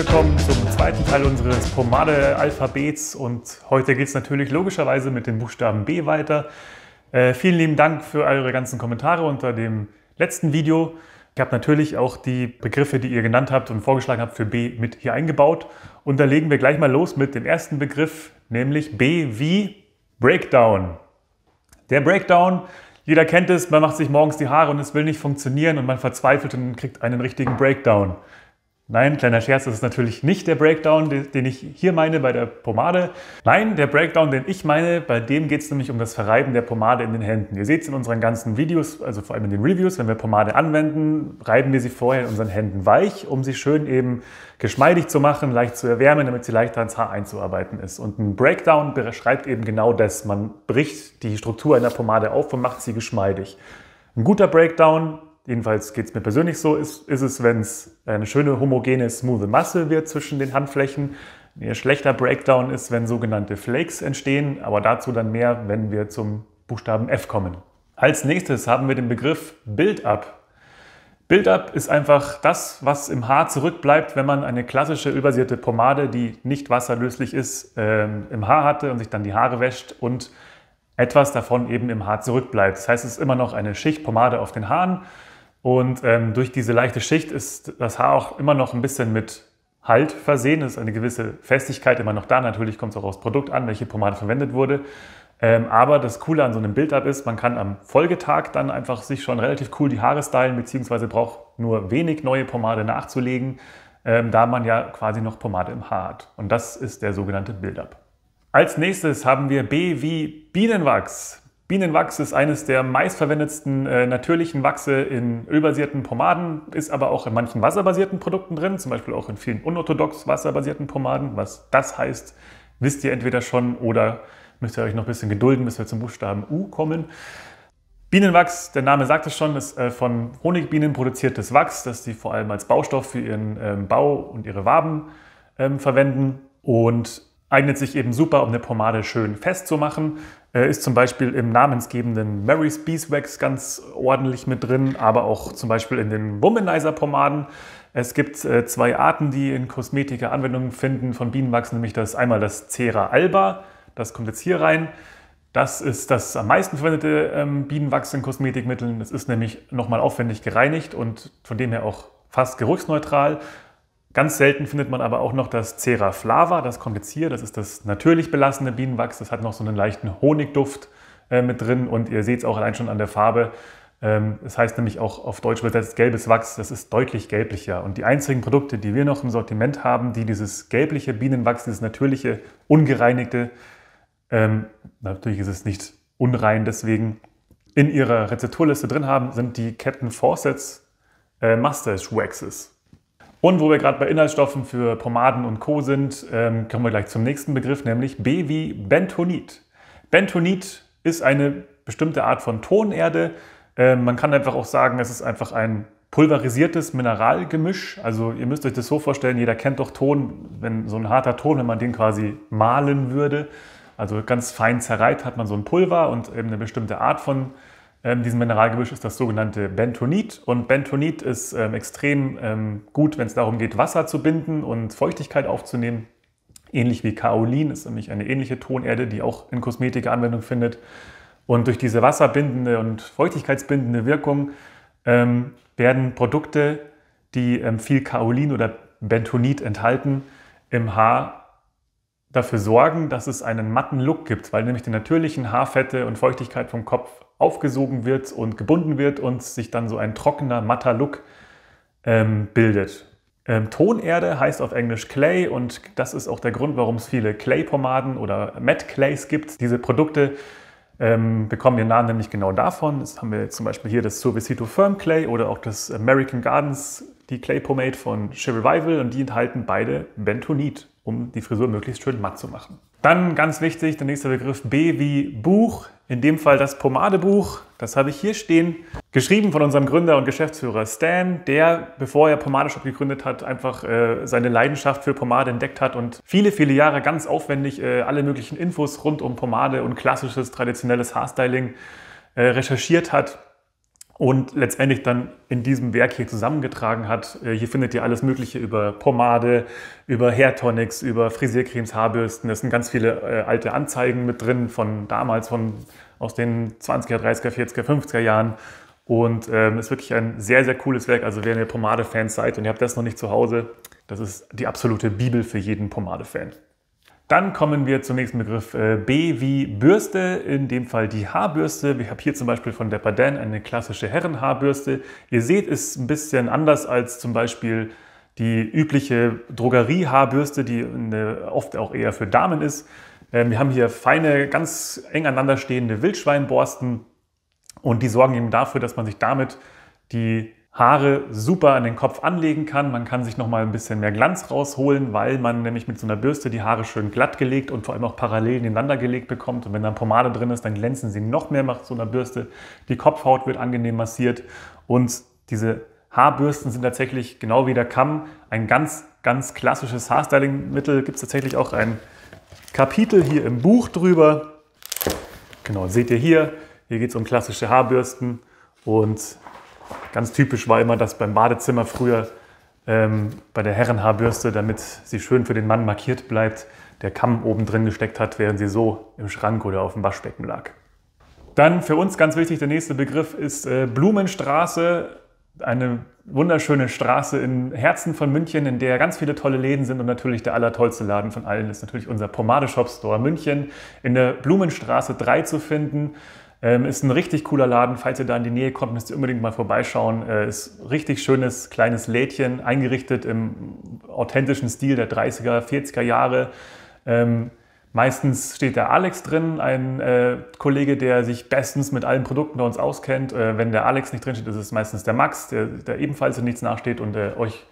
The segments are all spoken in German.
willkommen zum zweiten Teil unseres Pomade-Alphabets und heute geht es natürlich logischerweise mit dem Buchstaben B weiter. Vielen lieben Dank für eure ganzen Kommentare unter dem letzten Video. Ich habe natürlich auch die Begriffe, die ihr genannt habt und vorgeschlagen habt für B mit hier eingebaut. Und da legen wir gleich mal los mit dem ersten Begriff, nämlich B wie Breakdown. Der Breakdown, jeder kennt es, man macht sich morgens die Haare und es will nicht funktionieren und man verzweifelt und kriegt einen richtigen Breakdown. Nein, kleiner Scherz, das ist natürlich nicht der Breakdown, den ich hier meine bei der Pomade. Nein, der Breakdown, den ich meine, bei dem geht es nämlich um das Verreiben der Pomade in den Händen. Ihr seht es in unseren ganzen Videos, also vor allem in den Reviews, wenn wir Pomade anwenden, reiben wir sie vorher in unseren Händen weich, um sie schön eben geschmeidig zu machen, leicht zu erwärmen, damit sie leichter ins Haar einzuarbeiten ist. Und ein Breakdown beschreibt eben genau das. Man bricht die Struktur einer Pomade auf und macht sie geschmeidig. Ein guter Breakdown, jedenfalls geht es mir persönlich so, ist es, wenn es eine schöne homogene, smooth Masse wird zwischen den Handflächen. Ein schlechter Breakdown ist, wenn sogenannte Flakes entstehen, aber dazu dann mehr, wenn wir zum Buchstaben F kommen. Als nächstes haben wir den Begriff Build-up. Build-up ist einfach das, was im Haar zurückbleibt, wenn man eine klassische ölbasierte Pomade, die nicht wasserlöslich ist, im Haar hatte und sich dann die Haare wäscht und etwas davon eben im Haar zurückbleibt. Das heißt, es ist immer noch eine Schicht Pomade auf den Haaren. Und durch diese leichte Schicht ist das Haar auch immer noch ein bisschen mit Halt versehen. Es ist eine gewisse Festigkeit immer noch da. Natürlich kommt es auch aufs Produkt an, welche Pomade verwendet wurde. Aber das Coole an so einem Build-up ist, man kann am Folgetag dann einfach sich schon relativ cool die Haare stylen, beziehungsweise braucht nur wenig neue Pomade nachzulegen, da man ja quasi noch Pomade im Haar hat. Und das ist der sogenannte Build-up. Als nächstes haben wir B wie Bienenwachs. Bienenwachs ist eines der meistverwendetsten natürlichen Wachse in ölbasierten Pomaden, ist aber auch in manchen wasserbasierten Produkten drin, zum Beispiel auch in vielen unorthodox wasserbasierten Pomaden. Was das heißt, wisst ihr entweder schon oder müsst ihr euch noch ein bisschen gedulden, bis wir zum Buchstaben U kommen. Bienenwachs, der Name sagt es schon, ist von Honigbienen produziertes Wachs, das die vor allem als Baustoff für ihren Bau und ihre Waben verwenden und eignet sich eben super, um eine Pomade schön festzumachen. Ist zum Beispiel im namensgebenden Mary's Beeswax ganz ordentlich mit drin, aber auch zum Beispiel in den Womanizer-Pomaden. Es gibt zwei Arten, die in Kosmetika Anwendung finden von Bienenwachs, nämlich einmal das Cera alba, das kommt jetzt hier rein. Das ist das am meisten verwendete Bienenwachs in Kosmetikmitteln. Das ist nämlich nochmal aufwendig gereinigt und von dem her auch fast geruchsneutral. Ganz selten findet man aber auch noch das Cera flava, das kommt jetzt hier, das ist das natürlich belassene Bienenwachs, das hat noch so einen leichten Honigduft mit drin und ihr seht es auch allein schon an der Farbe. Das heißt nämlich auch auf Deutsch übersetzt gelbes Wachs, das ist deutlich gelblicher. Und die einzigen Produkte, die wir noch im Sortiment haben, die dieses gelbliche Bienenwachs, dieses natürliche, ungereinigte, natürlich ist es nicht unrein, deswegen in ihrer Rezepturliste drin haben, sind die Captain Fawcett's Mustache Waxes. Und wo wir gerade bei Inhaltsstoffen für Pomaden und Co. sind, kommen wir gleich zum nächsten Begriff, nämlich B wie Bentonit. Bentonit ist eine bestimmte Art von Tonerde. Man kann einfach auch sagen, es ist einfach ein pulverisiertes Mineralgemisch. Also ihr müsst euch das so vorstellen, jeder kennt doch Ton, wenn so ein harter Ton, wenn man den quasi mahlen würde, also ganz fein zerreibt, hat man so ein Pulver und eben eine bestimmte Art von diesem Mineralgemisch ist das sogenannte Bentonit. Und Bentonit ist extrem gut, wenn es darum geht, Wasser zu binden und Feuchtigkeit aufzunehmen. Ähnlich wie Kaolin ist nämlich eine ähnliche Tonerde, die auch in Kosmetika Anwendung findet. Und durch diese wasserbindende und feuchtigkeitsbindende Wirkung werden Produkte, die viel Kaolin oder Bentonit enthalten, im Haar dafür sorgen, dass es einen matten Look gibt, weil nämlich die natürlichen Haarfette und Feuchtigkeit vom Kopf aufgesogen wird und gebunden wird und sich dann so ein trockener, matter Look bildet. Tonerde heißt auf Englisch Clay und das ist auch der Grund, warum es viele Clay-Pomaden oder Matte Clays gibt. Diese Produkte bekommen ihren Namen nämlich genau davon. Das haben wir jetzt zum Beispiel hier das Suavecito Firm Clay oder auch das American Gardens, die Clay Pomade von She Revival und die enthalten beide Bentonit, um die Frisur möglichst schön matt zu machen. Dann ganz wichtig, der nächste Begriff B wie Buch, in dem Fall das Pomadebuch. Das habe ich hier stehen, geschrieben von unserem Gründer und Geschäftsführer Stan, der, bevor er Pomadeshop gegründet hat, einfach seine Leidenschaft für Pomade entdeckt hat und viele, viele Jahre ganz aufwendig alle möglichen Infos rund um Pomade und klassisches, traditionelles Haarstyling recherchiert hat und letztendlich dann in diesem Werk hier zusammengetragen hat. Hier findet ihr alles Mögliche über Pomade, über Hairtonics, über Frisiercremes, Haarbürsten. Es sind ganz viele alte Anzeigen mit drin von damals, aus den 20er, 30er, 40er, 50er Jahren. Und ist wirklich ein sehr, sehr cooles Werk. Also wenn ihr Pomade-Fans seid und ihr habt das noch nicht zu Hause, das ist die absolute Bibel für jeden Pomade-Fan. Dann kommen wir zum nächsten Begriff, B wie Bürste, in dem Fall die Haarbürste. Ich habe hier zum Beispiel von Dapper Dan eine klassische Herrenhaarbürste. Ihr seht, ist ein bisschen anders als zum Beispiel die übliche Drogerie-Haarbürste, die oft auch eher für Damen ist. Wir haben hier feine, ganz eng aneinander stehende Wildschweinborsten und die sorgen eben dafür, dass man sich damit die Haare super an den Kopf anlegen kann. Man kann sich noch mal ein bisschen mehr Glanz rausholen, weil man nämlich mit so einer Bürste die Haare schön glatt gelegt und vor allem auch parallel nebeneinander gelegt bekommt. Und wenn dann Pomade drin ist, dann glänzen sie noch mehr nach so einer Bürste. Die Kopfhaut wird angenehm massiert und diese Haarbürsten sind tatsächlich, genau wie der Kamm, ein ganz, ganz klassisches Haarstyling-Mittel. Gibt es tatsächlich auch ein Kapitel hier im Buch drüber. Genau, seht ihr hier. Hier geht es um klassische Haarbürsten und ganz typisch war immer, dass beim Badezimmer früher bei der Herrenhaarbürste, damit sie schön für den Mann markiert bleibt, der Kamm oben drin gesteckt hat, während sie so im Schrank oder auf dem Waschbecken lag. Dann für uns ganz wichtig, der nächste Begriff ist Blumenstraße. Eine wunderschöne Straße im Herzen von München, in der ganz viele tolle Läden sind und natürlich der allertollste Laden von allen ist natürlich unser Pomade-Shop-Store München in der Blumenstraße 3 zu finden. Ist ein richtig cooler Laden. Falls ihr da in die Nähe kommt, müsst ihr unbedingt mal vorbeischauen. Ist ein richtig schönes kleines Lädchen, eingerichtet im authentischen Stil der 30er, 40er Jahre. Meistens steht der Alex drin, ein Kollege, der sich bestens mit allen Produkten bei uns auskennt. Wenn der Alex nicht drin steht, ist es meistens der Max, der ebenfalls in nichts nachsteht. Und euch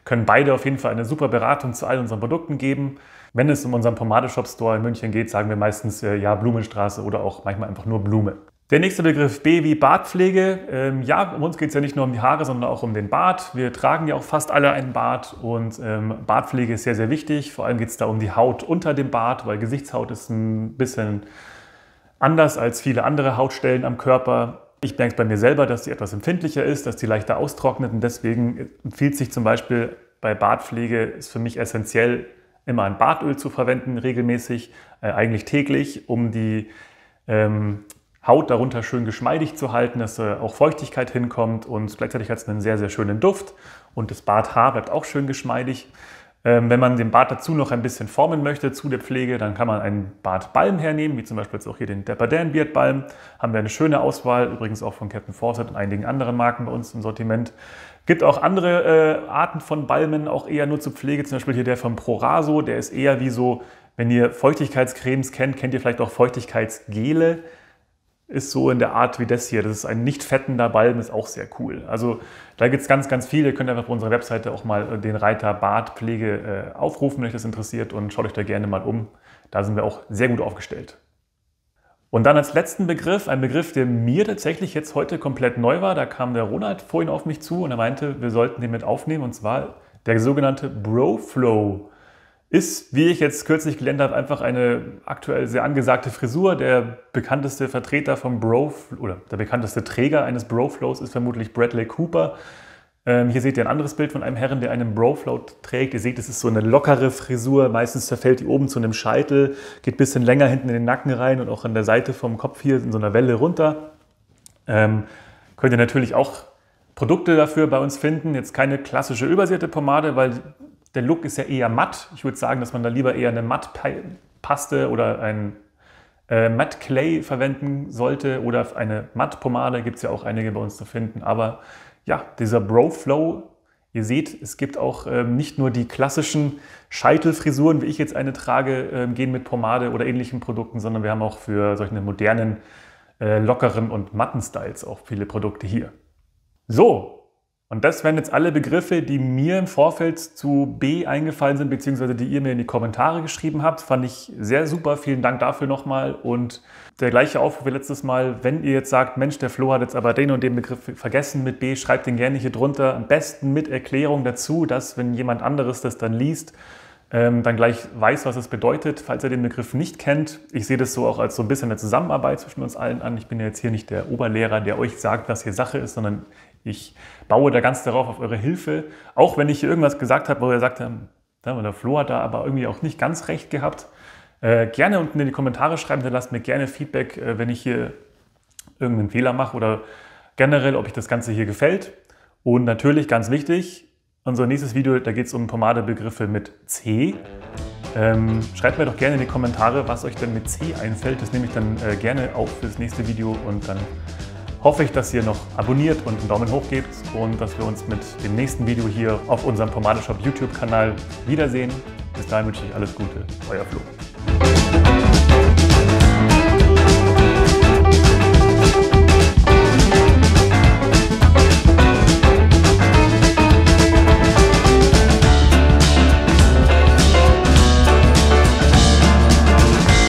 können beide auf jeden Fall eine super Beratung zu all unseren Produkten geben. Wenn es um unseren Pomade-Shop-Store in München geht, sagen wir meistens ja Blumenstraße oder auch manchmal einfach nur Blume. Der nächste Begriff B wie Bartpflege. Ja, um uns geht es ja nicht nur um die Haare, sondern auch um den Bart. Wir tragen ja auch fast alle einen Bart und Bartpflege ist sehr, sehr wichtig. Vor allem geht es da um die Haut unter dem Bart, weil Gesichtshaut ist ein bisschen anders als viele andere Hautstellen am Körper. Ich merke es bei mir selber, dass die etwas empfindlicher ist, dass die leichter austrocknet und deswegen empfiehlt sich zum Beispiel bei Bartpflege, ist für mich essentiell, immer ein Bartöl zu verwenden, regelmäßig, eigentlich täglich, um die Haut darunter schön geschmeidig zu halten, dass auch Feuchtigkeit hinkommt und gleichzeitig hat es einen sehr, sehr schönen Duft und das Barthaar bleibt auch schön geschmeidig. Wenn man den Bart dazu noch ein bisschen formen möchte zu der Pflege, dann kann man einen Bartbalm hernehmen, wie zum Beispiel jetzt auch hier den Dapper Dan Beard Balm. Haben wir eine schöne Auswahl, übrigens auch von Captain Fawcett und einigen anderen Marken bei uns im Sortiment. Gibt auch andere Arten von Balmen, auch eher nur zur Pflege, zum Beispiel hier der von Proraso, der ist eher wie so, wenn ihr Feuchtigkeitscremes kennt, kennt ihr vielleicht auch Feuchtigkeitsgele. Ist so in der Art wie das hier. Das ist ein nicht fettender Balm, ist auch sehr cool. Also da gibt es ganz, ganz viele. Ihr könnt einfach auf unserer Webseite auch mal den Reiter Bartpflege aufrufen, wenn euch das interessiert und schaut euch da gerne mal um. Da sind wir auch sehr gut aufgestellt. Und dann als letzten Begriff, ein Begriff, der mir tatsächlich jetzt heute komplett neu war. Da kam der Ronald vorhin auf mich zu und er meinte, wir sollten den mit aufnehmen und zwar der sogenannte Bro-Flow. Ist, wie ich jetzt kürzlich gelernt habe, einfach eine aktuell sehr angesagte Frisur. Der bekannteste Vertreter vom oder der bekannteste Träger eines Bro-Flows ist vermutlich Bradley Cooper. Hier seht ihr ein anderes Bild von einem Herren, der einen Bro-Flow trägt. Ihr seht, es ist so eine lockere Frisur. Meistens zerfällt die oben zu einem Scheitel, geht ein bisschen länger hinten in den Nacken rein und auch an der Seite vom Kopf hier in so einer Welle runter. Könnt ihr natürlich auch Produkte dafür bei uns finden. Jetzt keine klassische übersäte Pomade, weil der Look ist ja eher matt. Ich würde sagen, dass man da lieber eher eine Mattpaste oder ein Matt Clay verwenden sollte oder eine Mattpomade. Gibt es ja auch einige bei uns zu finden. Aber ja, dieser Bro-Flow, ihr seht, es gibt auch nicht nur die klassischen Scheitelfrisuren, wie ich jetzt eine trage, gehen mit Pomade oder ähnlichen Produkten, sondern wir haben auch für solche modernen, lockeren und matten Styles auch viele Produkte hier. So. Und das wären jetzt alle Begriffe, die mir im Vorfeld zu B eingefallen sind, beziehungsweise die ihr mir in die Kommentare geschrieben habt. Fand ich sehr super. Vielen Dank dafür nochmal. Und der gleiche Aufruf wie letztes Mal, wenn ihr jetzt sagt, Mensch, der Flo hat jetzt aber den und den Begriff vergessen mit B, schreibt den gerne hier drunter. Am besten mit Erklärung dazu, dass, wenn jemand anderes das dann liest, dann gleich weiß, was es bedeutet, falls ihr den Begriff nicht kennt. Ich sehe das so auch als so ein bisschen eine Zusammenarbeit zwischen uns allen an. Ich bin ja jetzt hier nicht der Oberlehrer, der euch sagt, was hier Sache ist, sondern ich baue da ganz darauf auf eure Hilfe. Auch wenn ich hier irgendwas gesagt habe, wo ihr sagt, der Flo hat da aber irgendwie auch nicht ganz recht gehabt. Gerne unten in die Kommentare schreiben, dann lasst mir gerne Feedback, wenn ich hier irgendeinen Fehler mache oder generell, ob euch das Ganze hier gefällt. Und natürlich, ganz wichtig, unser nächstes Video, da geht es um Pomadebegriffe mit C. Schreibt mir doch gerne in die Kommentare, was euch denn mit C einfällt. Das nehme ich dann gerne auf für das nächste Video und dann hoffe ich, dass ihr noch abonniert und einen Daumen hoch gebt und dass wir uns mit dem nächsten Video hier auf unserem Pomade Shop YouTube-Kanal wiedersehen. Bis dahin wünsche ich alles Gute, euer Flo.